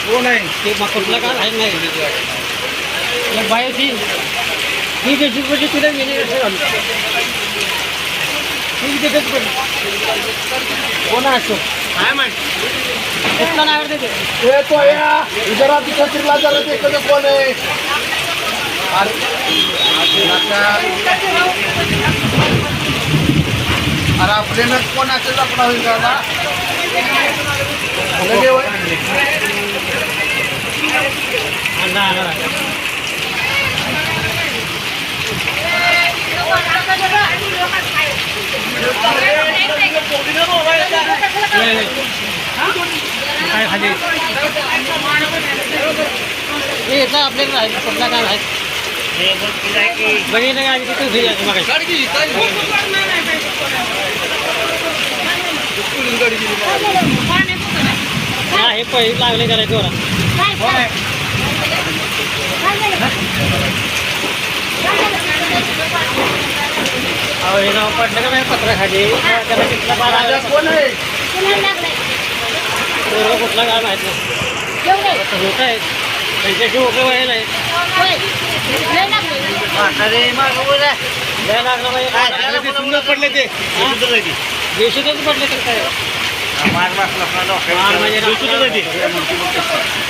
कोण आहे ते कुठला का आहे नाही बाहेर ती बेसिक तिला गेली कोण असतो काय माहिती कुठला नाही आवडते तो या जरा तिथं फिरला जरा ते कधी कोण आहे अरे आपल्याला कोण असेल आपण होईल का काय खाली आपल्याकडे आहे कुठला काय आहे बघितलं का तिथे हे पहिले लागले करायचं बरं अहो हे नाव पडलं का नाही पत्राखाली त्याला तिथला बारा कोण आहे बरोबर कुठला काय माहित नाही होत आहे पैशाची ओके व्हायला आहे लय लागलं पाहिजे सुंदर पडले ते दिवशीतच पडले तर काय मार म्हणजे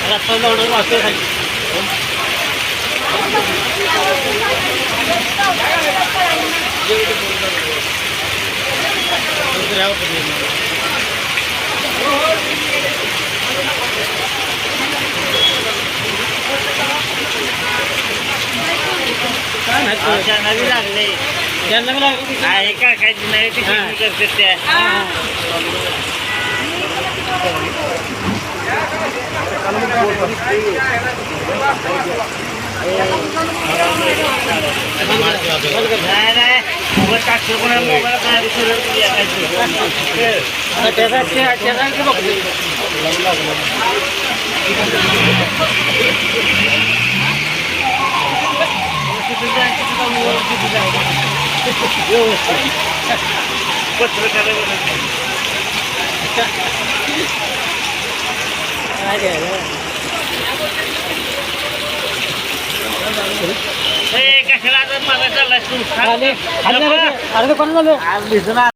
रस्ता लावणार वाचतो खाली नवी लागले त्यांना मी लागले आहे का काय नाही ते करते त्या कशाला मला चाललाय तू अरे कोण झालं